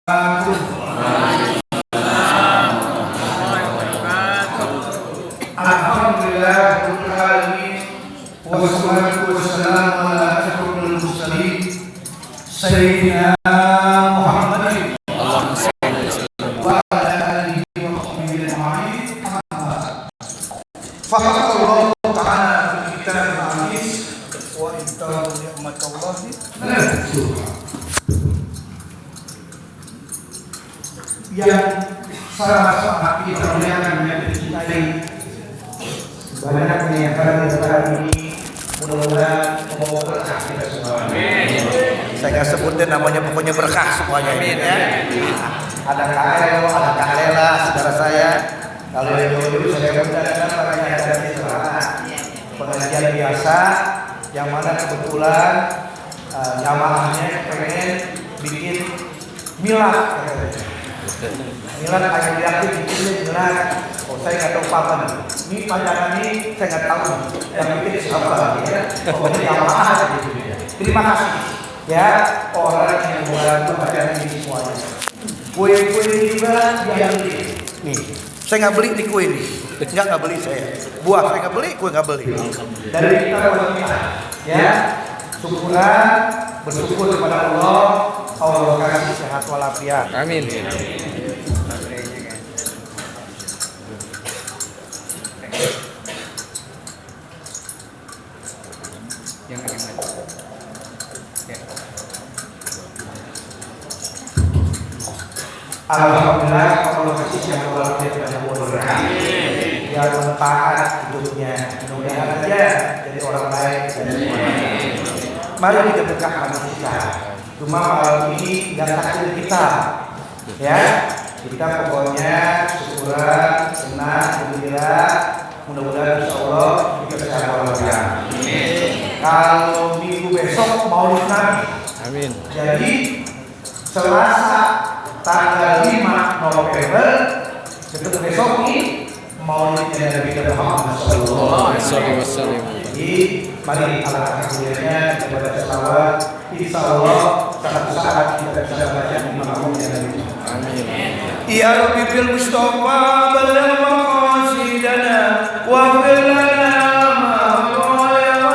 Alhamdulillah rabbil alamin wassalatu wassalamu ala asyrofil mursalin sayyidina Muhammadin wa ala alihi wa sahbihi ajma'in. Faqala ta'ala fil kitab al-aziz wa intahu ni'matallahi la tuhsa. Yang sangat kita muliakan yang dicintai, banyaknya yang hari ini mudah-mudahan membawa berkah kita semua. Amin. Saya nggak sebutin namanya, pokoknya berkah semuanya. Amin ya. Ada KL, ada KLela, saudara saya. Kalau yang dulu saya mudah-mudahan banyak ada di sana. Pengajian biasa, yang mana kebetulan jamaahnya pengen bikin milad. Milad ayam yakin bikin milad. Oh, saya nggak tahu apa nih. Ini panjangan ini saya nggak tahu. Yang bikin siapa ya? Pokoknya jamaah gitu. Terima kasih ya orang yang membantu bacaan ini semuanya. Kue-kue juga yang beli. Nih, saya nggak beli di kue ini. Nggak beli saya. Buah saya nggak beli, kue nggak beli. Dari kita wanita, ya syukuran, bersyukur kepada Allah. Allah kasih sehat walafiat. Amin. Alhamdulillah Allah kasih sehat walafiat pada mudah-mudahan biar bermanfaat hidupnya, mudah-mudahan aja jadi orang baik dan semuanya. Mari kita berkah manusia. Cuma malam ini nggak takdir kita, ya kita pokoknya syukuran, senang, gembira, mudah-mudahan insya Allah kita sehat walafiat. Kalau minggu besok Maulid Nabi, amin. Jadi Selasa tanggal 5 November ketemu besok ini Maulidnya Nabi Muhammad sallallahu alaihi wasallam. Jadi mari alhamdulillahnya kepada selawat, insyaallah suatu saat kita bisa baca di Maulidnya Nabi. Amin. Ya Rabbi bil Mustafa balagh maqasidana wa fir lana ma qala wa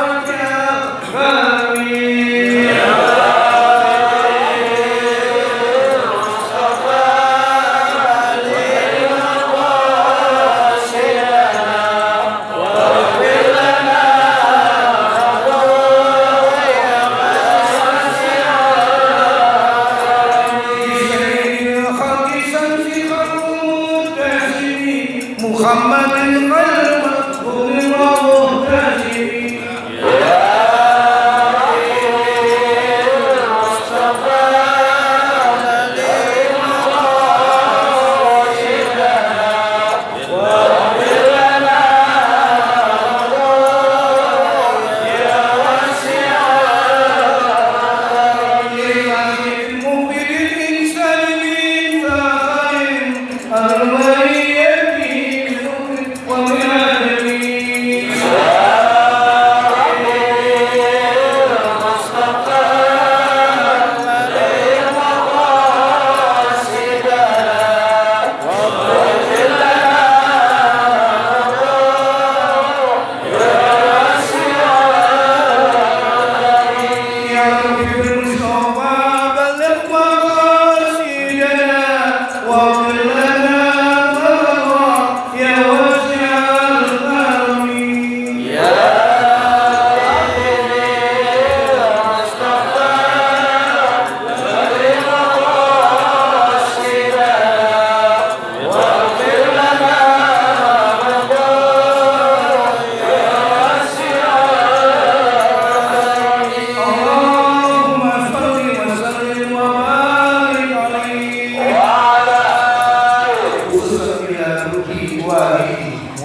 Muhammadin khairul makhluqin wa muhtadin.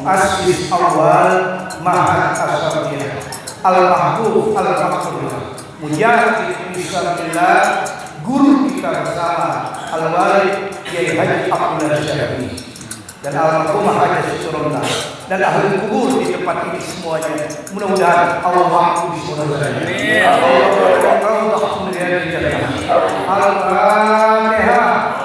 Muassis awal ma'at asabiyah al-mahbub al-mahbub mujahid fisabilillah, guru kita bersama al-walid Kiai Haji Abdullah Syafi'i dan almarhumah Haji Surona dan ahli kubur di tempat ini semuanya. Mudah-mudahan Allah mampu disembuhkan. Amin. Al-Fatihah.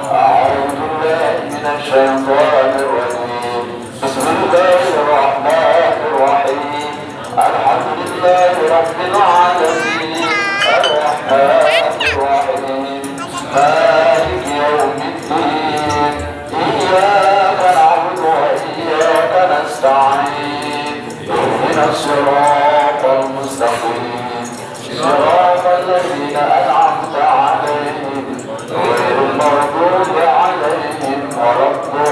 إياك نعبد وإياك نستعين اهدنا الصراط المستقيم صراط الذين أنعمت عليهم غير المغضوب عليهم ولا الضالين.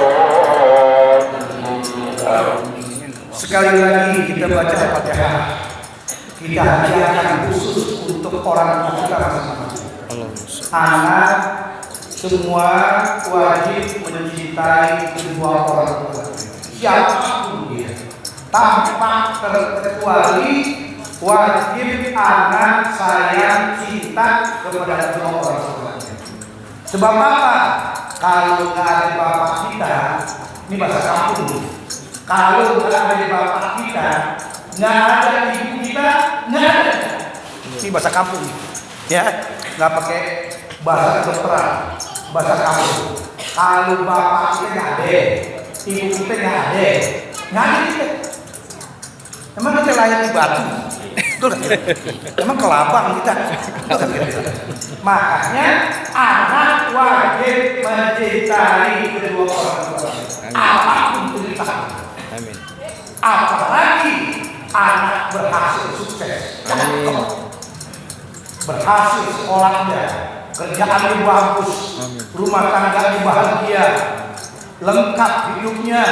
Sekali lagi kita baca Al-Fatihah. Kita hadiahkan khusus untuk orang tua kita masing-masing. Anak semua wajib mencintai kedua orang tua, siapapun dia, tanpa terkecuali wajib anak sayang cinta kepada kedua orang tua. Sebab apa? Kalau nggak ada bapak kita, ini bahasa kampung. Kalau nggak ada bapak kita, nggak ada ibu kita, nggak ada. Ini bahasa kampung, ya, nggak pakai bahasa kedokteran, bahasa kampung. Kalau bapak kita nggak ada, ibu kita nggak ada kita. Emang kita layak di batu? Betul kan? Emang kelabang kita? Makanya anak wajib mencintai kedua orang tua. Apapun cerita. Apalagi anak berhasil sukses. Berhasil sekolahnya, kerjaannya bagus, rumah tangganya bahagia, lengkap hidupnya,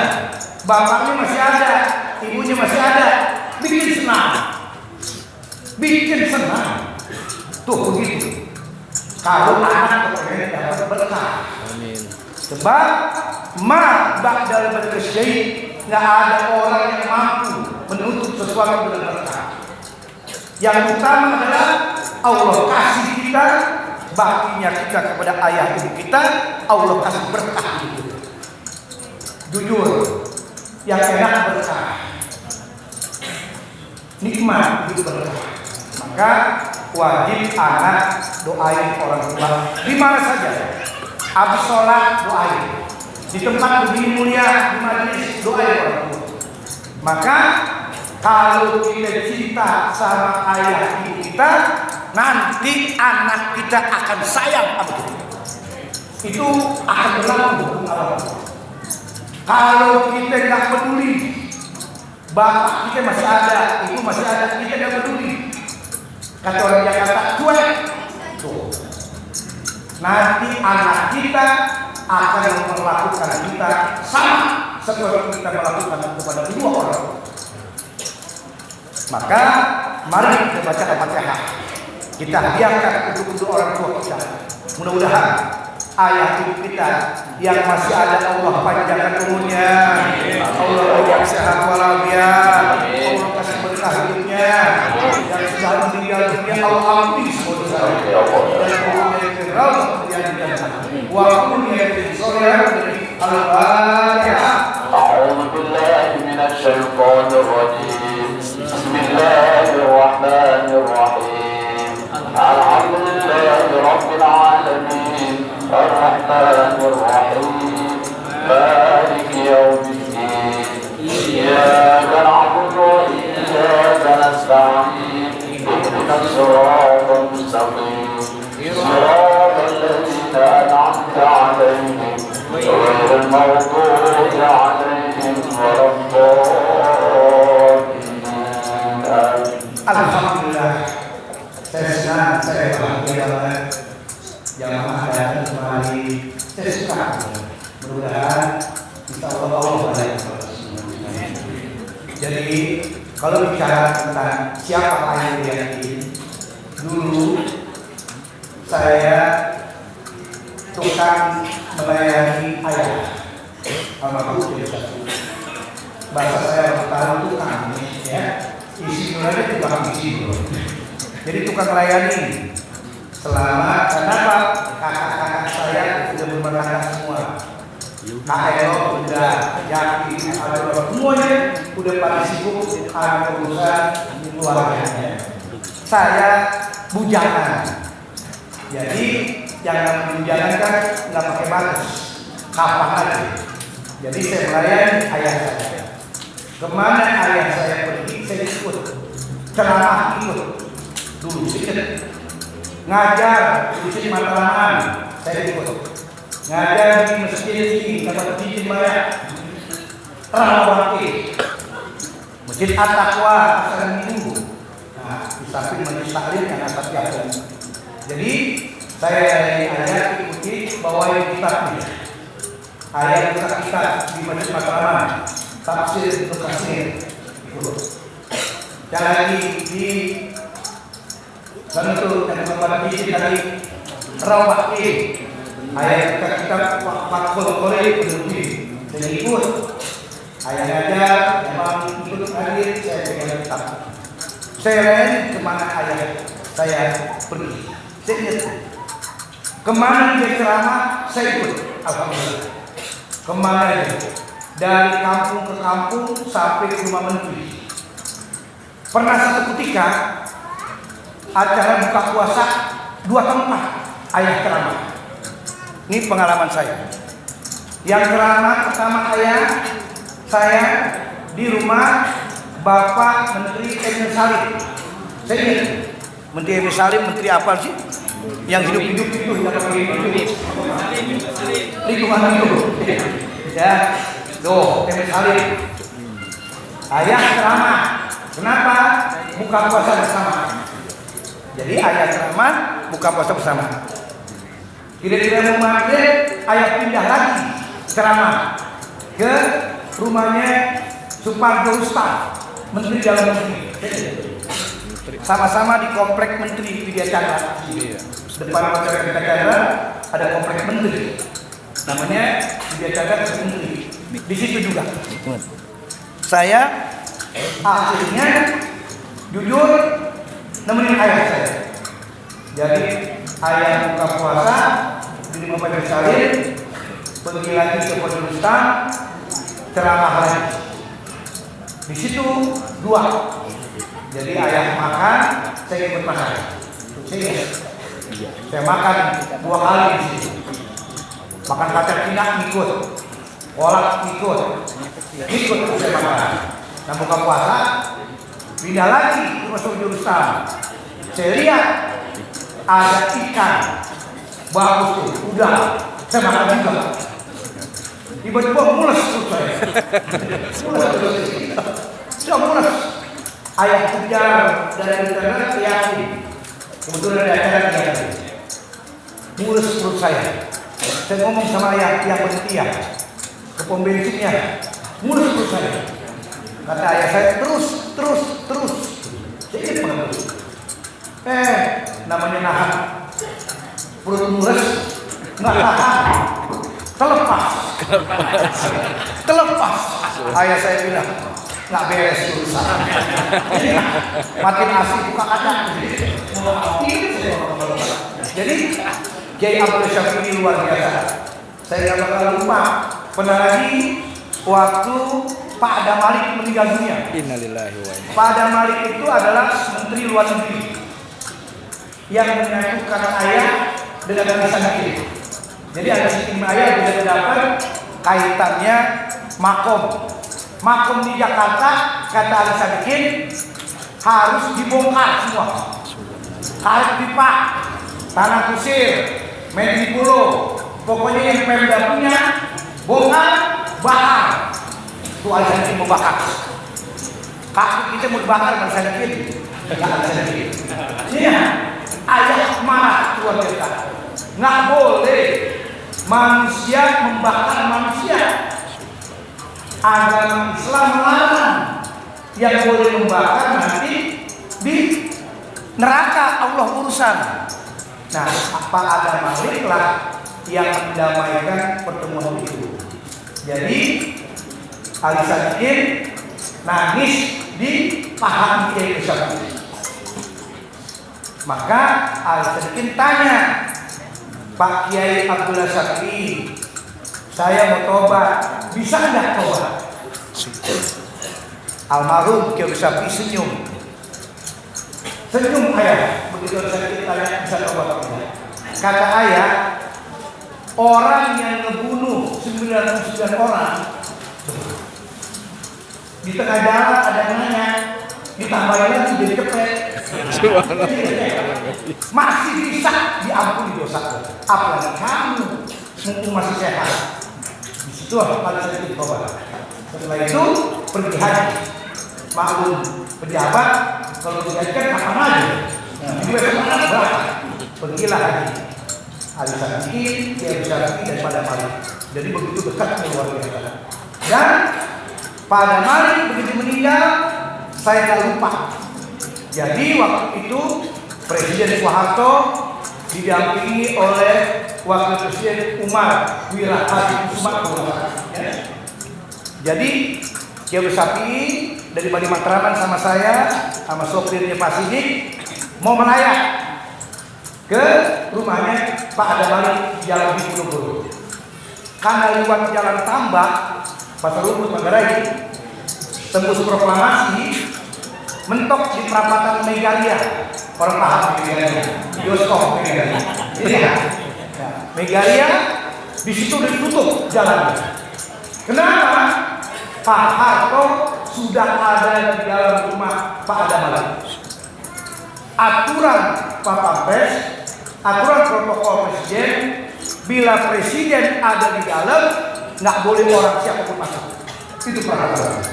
bapaknya masih ada, ibunya masih ada, bikin senang, tuh begitu. Kalau anak kepengen dapat berkah, sebab ba'dal berkah nggak ada orang yang mampu menutup sesuatu dengan berkah. Yang utama adalah Allah kasih kita, baktinya kita kepada ayah ibu kita, Allah kasih berkah itu. Jujur, yang enak berkah, nikmat itu berkah. Maka wajib anak doain orang tua di mana saja. Habis sholat doain, di tempat begini mulia, di majelis doain orang tua. Maka kalau kita cinta sama ayah ibu kita, nanti anak kita akan sayang sama kita. Itu akan berlaku hukum Allah. Kalau kita nggak peduli, bapak kita masih ada, ibu masih ada, kita nggak peduli. Kata orang Jakarta, cuek. Tuh. Nanti anak kita akan memperlakukan kita sama seperti kita melakukan kepada kedua orang. Maka mari kita baca Al-Fatihah. Kita hadiahkan untuk kedua orang tua kita. Mudah-mudahan ayah ibu kita yang masih ada Allah panjangkan umurnya, Allah berikan sehat walafiat, Allah kasih berkah hidupnya. Yang sudah meninggal dunia Allah ampuni semua dosa dan umurnya firdaus yang dijadikan. Wa umurnya firdaus Al-Fatihah. A'udzu billahi minasy syaithanir rajim. Bismillahir rahmanir rahim. Alhamdulillahi rabbil alamin. Ar-Rahmanir Rahim. Maliki yaumiddin. Iyyaka na'budu wa iyyaka nasta'in. Ihdinas siratal mustaqim. Siratal ladzina an'amta 'alaihim ghairil maghdubi 'alaihim waladdallin. Alhamdulillah, saya senang, saya bahagia banget. Jamaah datang kembali, saya suka. Mudah-mudahan insya Allah baik. Jadi kalau bicara tentang siapa ayah Riyadi, dulu saya tukang melayani ayah almarhum. Bahasa saya bertaruh tukang, ya. Isi nuranya tukang isi. Jadi tukang melayani. Selama kenapa kakak-kakak saya sudah bermerangkap semua, KLO udah, Jaki, semuanya udah pada sibuk ada urusan keluarganya. Saya bujangan, jadi yang bujangan kan nggak pakai batas, kapan aja. Jadi saya melayani ayah saya. Kemana ayah saya pergi, saya ikut. Ceramah ikut. Dulu sedikit. Ngajar, urusin matlaman, saya ikut. ngajar di masjid ini dapat izin banyak terawati masjid At-Taqwa Pasar Minggu. Nah, di samping majelis taklim yang atas tiap. Jadi saya dari ayat ikuti bawain kitabnya. Ayat kitab di masjid Matraman, tafsir untuk kasir. Jangan lagi di dan itu yang membuat izin dari rawati ayat kitab Fakul Qori lebih dan ikut ayat aja memang ikut hadir saya pegang kitab. Saya lain kemana ayat saya pergi. Saya ingat kemana dia ceramah saya ikut. Alhamdulillah. Kemana aja dari kampung ke kampung sampai ke rumah menteri. Pernah satu ketika acara buka puasa 2 tempat ayah ceramah. Ini pengalaman saya. Yang ceramah pertama saya di rumah Bapak Menteri Emil Salim. Saya ingat Menteri Emil Salim, menteri apa sih? Yang hidup-hidup itu lingkungan hidup. Ya, tuh Emil Salim. Ayah ceramah. Kenapa? Buka puasa bersama. Jadi ayah ceramah, buka puasa bersama. Kira-kira mau maghrib, ayah pindah lagi ceramah ke rumahnya Supardo Ustaz, Menteri Dalam Negeri. Sama-sama di komplek Menteri Widya Chandra. Depan komplek Widya Chandra ada komplek Menteri. Namanya Widya Chandra Menteri. Di situ juga. Saya akhirnya jujur nemenin ayah saya. Jadi ayah buka puasa di rumah Pak Salim, pergi lagi ke Pondok Ustaz, ceramah lagi. Di situ 2. Jadi ayah makan, saya ikut makan. Saya makan 2 kali di situ. Makan kacang pinak ikut, kolak ikut saya makan. Nah buka puasa, pindah lagi ke masuk jurusan. Saya lihat ada ikan bagus tuh, udah saya makan juga. Tiba-tiba mules perut saya. Sudah mules. Ayah kejar dari internet yakin. Kebetulan ada acara dia. Mules perut saya. Saya ngomong sama ayah yang berhenti ya ke pom bensinnya. Mules perut saya. Kata ayah saya terus. Jadi pengen. Namanya nahan. Perut mules nggak tahan. Terlepas. Ayah saya bilang nggak beres urusan. Makin asik buka kaca. Jadi Kiai Abdul Syafi'i luar biasa. Saya nggak bakal lupa. Pernah lagi waktu Pak Adam Malik meninggal dunia. Innalillahi wa inna. Pak Adam Malik itu adalah Menteri Luar Negeri yang menyatukan ayah dengan Ali Sadikin. Jadi ada sistem ayah juga dapat kaitannya makom di Jakarta, kata Ali Sadikin harus dibongkar semua. Karet pipa, tanah kusir, media pulau, pokoknya yang Pemda punya bongkar, bakar. Itu Ali Sadikin mau bakar. Kaki kita mau dibakar Ali Sadikin, enggak Ali Sadikin. Iya, ayah marah luar biasa. Nggak boleh manusia membakar manusia. Agama Islam melarang. Yang boleh membakar nanti di neraka Allah urusan. Nah, apa Adam Malik lah yang mendamaikan pertemuan itu. Jadi Ali Sadikin nangis di paha Kiai Syafi'i. Maka Ali Sadikin tanya, Pak Kiai Abdullah Syafi'i, saya mau tobat, bisa enggak tobat? Almarhum Kiai Syafi'i senyum ayah. Begitu saya tanya bisa tobat apa? Kata ayah, orang yang ngebunuh 99 orang di tengah jalan ada yang nanya, ditambahin lagi jadi cepet. Masih bisa diampuni dosa. Apalagi kamu mumpung masih sehat. Di situ paling sedikit berobat. Setelah itu pergi haji. Maklum pejabat kalau dihajikan kapan aja. Jadi berapa? Pergilah haji. Ali Sadikin, Kiai Syafi'i daripada Malik. Jadi begitu dekat luar biasa. Dan pada Malik begitu meninggal, saya tak lupa. Jadi waktu itu Presiden Soeharto didampingi oleh Wakil Presiden Umar Wira Hadi Kusuma. Jadi Kiai Syafi'i dari Bali Matraman sama saya sama sopirnya Pak Sidik mau melayat ke rumahnya Pak Adamali di Jalan Diponegoro. Karena lewat jalan tambak Pasar Rumput Manggarai, tembus proklamasi, mentok di perapatan Megaria. Orang paham Megaria, bioskop Megaria. Iya, Megaria di situ ditutup jalannya. Kenapa? Pak Harto sudah ada di dalam rumah Pak Adamali. Aturan Pak Pampres, aturan protokol presiden, bila presiden ada di dalam, nggak boleh orang siapapun masuk. Itu peraturan.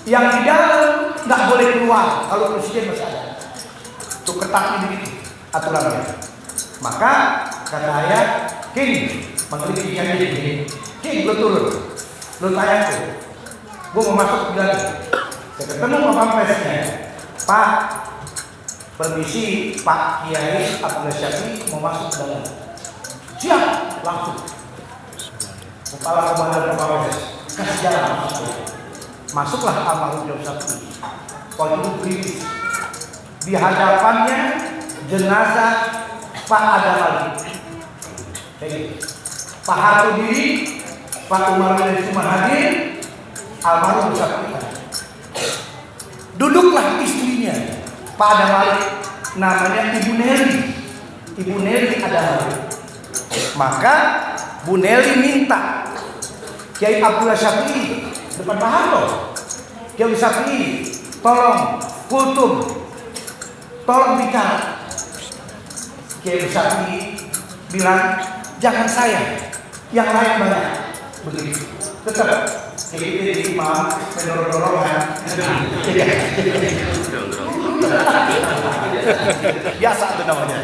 Yang di dalam nggak boleh keluar kalau presiden masih ada. Itu ketatnya begitu aturannya. Maka kata ayah, King, menteri yang ini, King betul, lu tanya tuh, gue mau masuk bilang, saya ketemu sama Pampresnya, Pak, permisi Pak Kiai Abdul Syafi'i mau masuk ke dalam. Siap, langsung. Kepala Komandan Polres kasih jalan masuk. Masuklah almarhum Kiai Syafi'i. Waktu itu berdiri di hadapannya jenazah Pak Adamali. Pak Harto diri, Pak Umar bin Kusuma hadir, almarhum Syafi'i. Duduklah istrinya Pak Adamali, namanya Ibu Neli. Ibu Neli Adamali. Maka Bu Neli minta Kiai Abdul Syafi'i depan Pak Harto, Kiai Syafi'i, tolong kultum, tolong bicara. Kiai Syafi'i bilang, jangan saya, yang lain banyak. Begitu. Tetap jadi imam mendorong-dorongan. Biasa itu namanya.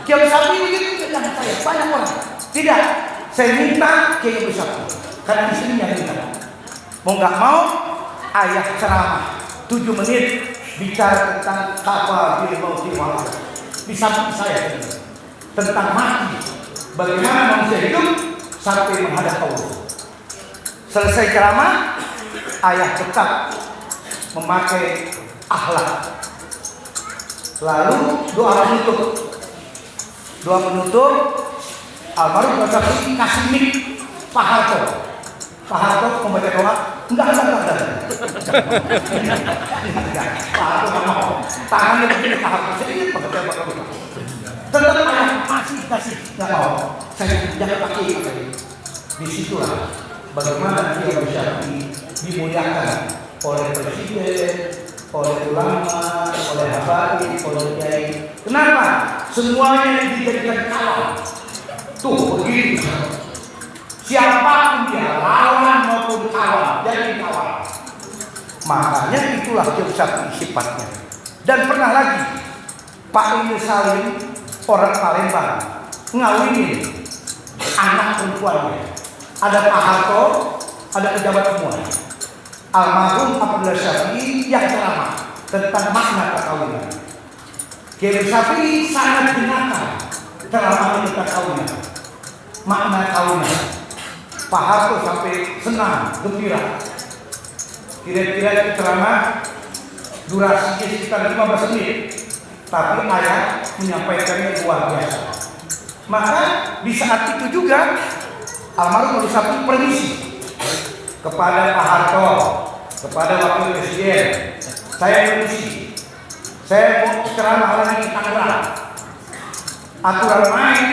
Kiai Syafi'i begitu, jangan saya, banyak orang. Tidak, saya minta Kiai Syafi'i karena di sini yang minta. Mau nggak mau, ayah ceramah 7 menit bicara tentang kapal di mau diwala. Di samping saya tentang mati, bagaimana manusia hidup sampai menghadap Allah. Selesai ceramah, ayah tetap memakai akhlak. Lalu doa menutup, almarhum Syafi'i kasih mic Pak Harto. Pak Harto membaca doa, enggak. Pak Harto nggak mau. Tangannya begini Pak Harto, sedikit membaca doa. Tetap masih kasih, nggak mau. Saya jangan pakai. Disitulah bagaimana Kiai Syafi'i dimuliakan oleh presiden, oleh ulama, oleh habaib, oleh kiai. Kenapa? Semuanya dijadikan kawan. Tuh begitu. Siapapun dia, lawan maupun kawan, jadi kawan. Makanya itulah Kiai Syafi'i sifatnya. Dan pernah lagi Pak Emil Salim, orang Palembang, ngawinin anak perempuannya. Ada Pak Harto, ada pejabat semua. Almarhum Abdul Syafi'i yang ceramah tentang makna perkawinan. Kiai Syafi'i sangat gunakan ceramah tentang perkawinan, makna kawinan. Pak Harto sampai senang, gembira. Kira-kira ceramah durasinya sekitar 15 menit, tapi ayah menyampaikannya luar biasa. Maka di saat itu juga almarhum Abdul Syafi'i permisi kepada Pak Harto, kepada Wakil Presiden, saya permisi, saya mau ceramah lagi di Tangerang. Aturan main,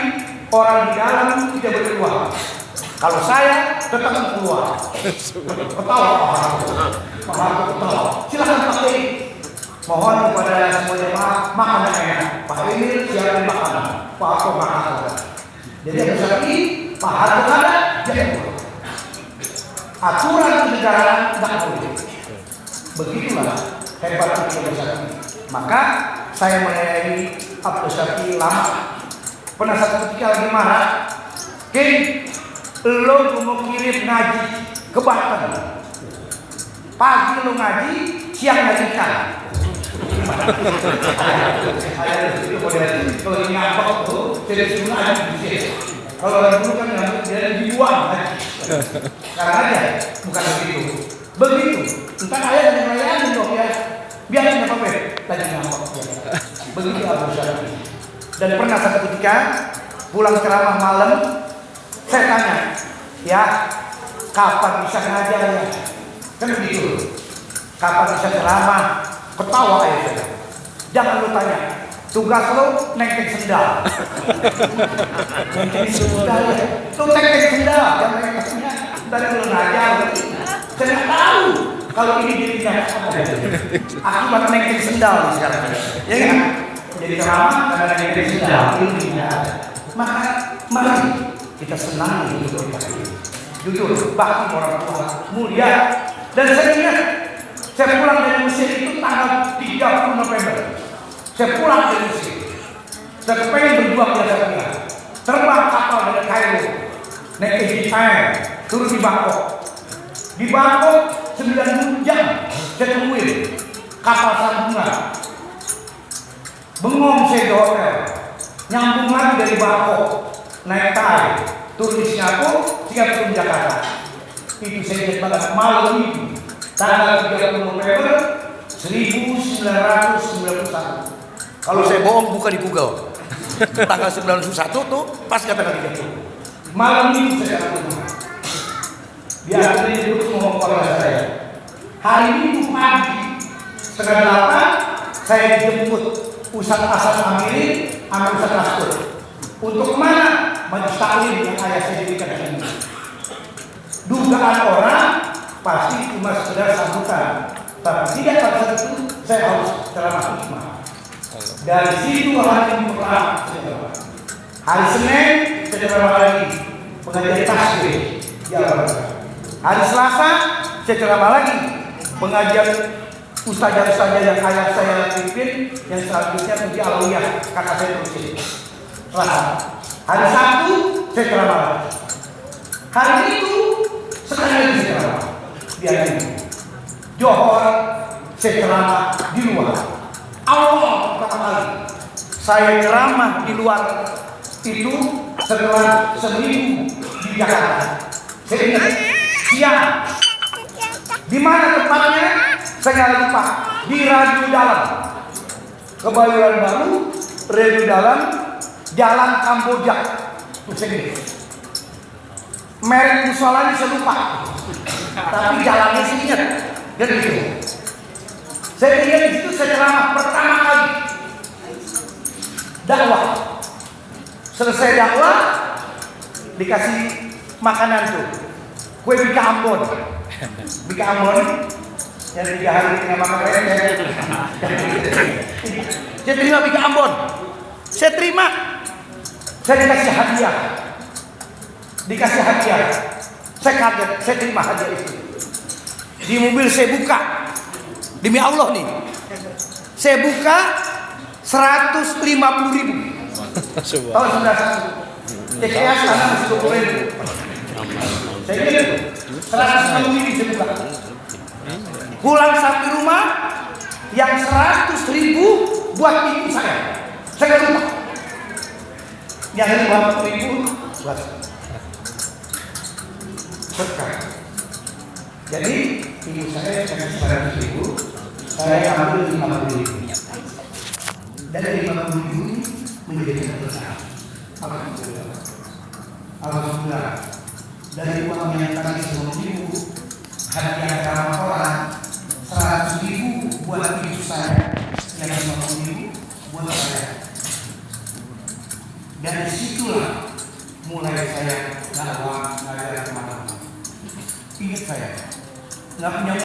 orang di dalam tidak boleh keluar. Kalau saya tetap keluar. Ketawa Pak Harto, Pak Harto ketawa. Silakan pakai. Mohon kepada semuanya makanan enak. Pak Emil siapin makanan, Pak Harto makanan. Jadi Abdul Syafi'i Mahar ada, dia keluar. Aturan kenegaraan tidak boleh. Begitulah hebatnya Abdul Syafii. Maka saya melayani Abdul Syafii lama. Pernah satu ketika lagi marah, King, lo mau kirim ngaji ke Banten. Pagi lo ngaji, siang ngaji ikan. Kalau ini ngambek tuh, jadi sunnah aja di sini. Kalau orang dulu kan ngambek dia dibuang ngaji. Sekarang aja bukan begitu. Begitu. Entah ayah yang melayani dong ya. Biar nggak apa-apa. Lagi ngambek. Begitu Abdul Syafii. Dan pernah satu ketika pulang ceramah malam, saya tanya, ya kapan bisa ngajar ya? Kan begitu. Kapan bisa ceramah? Ketawa ayah saya. Jangan lu tanya. Tugas lu nengkeng sendal. Nengkeng sendal ya. Lu nengkeng sendal. Yang nengkengnya dari lu ngajar. Saya nggak tahu kalau ini dirinya akibat nengkeng sendal sekarang. Ya kan? Jadi ceramah karena nengkeng sendal ilmunya ada. Maka mari kita senang hidup kita ini. Jujur, bakti orang tua mulia. Dan saya ingat, saya pulang dari Mesir itu tanggal 30 November. Saya pulang dari Mesir. Saya pengen berjuang di Arabia. Terbang kapal dari Kairo, naik ke Egypt, turun di Bangkok. Di Bangkok 9 jam saya tungguin kapal sambungan. Bengong saya di hotel. Nyambung lagi dari Bangkok, naik Thai, turun di Singapura, turun di Jakarta. Itu saya ingat banget malam itu, tanggal 30 November 1991. Kalau saya bohong buka di Google. Tanggal 91 tuh pas kata-kata 30. Malam itu saya lakukan. Biar ini dulu ngomong keluarga saya. Hari Minggu pagi setengah 8 saya dijemput Ustaz Hasan Amiri sama Ustaz Nastur. Untuk mana? Majelis taklim yang ayah saya dirikan di sini. Dugaan orang pasti cuma sekedar sambutan, tapi tidak pada saat itu saya harus ceramah hikmah. Dari situ hari Minggu pertama saya ceramah. Hari Senin saya ceramah lagi pengajian tasbih di Al-Baqarah. Hari Selasa saya ceramah lagi pengajian ustazah-ustazah yang ayah saya pimpin, yang selanjutnya menjadi alawiyah kakak saya terusin. Hari Sabtu saya ceramah lagi. Hari itu sekali lagi saya ceramah. Biar ini Johor saya ceramah di luar. Allah pertama kali saya ceramah di luar itu setelah seminggu di Jakarta. Saya ingat siang. Di mana tempatnya? Saya nggak lupa. Di Radio Dalam, Kebayoran Baru, Radio Dalam, Jalan Kamboja. Merek musolanya saya lupa, tapi jalannya sih ingat. Dan gitu. Saya lihat di situ saya ceramah pertama kali dakwah. Selesai dakwah dikasih makanan tuh, kue bika Ambon. Bika Ambon yang 3 hari dengan makan saya terima bika Ambon. Saya terima. Saya dikasih hadiah. Saya kaget, saya terima hadiah itu. Di mobil saya buka. Demi Allah nih. Saya buka 150.000. Tahun 91. TKS karena masih 20.000. Saya kira 150.000 saya buka. Pulang sampai rumah yang 100.000 buat ibu saya. Saya nggak lupa. Yang 50.000 buat berkah. Jadi ibu saya kasih 100.000, saya ambil 50.000. Dan dari 50.000 menjadi berkah. Alhamdulillah. Dari uang yang tadi 10.000, hadiah sama orang 100.000 buat ibu saya, yang 50.000 buat saya. Dan disitulah mulai saya dakwah ngajar kemana-mana. Ingat saya, nggak punya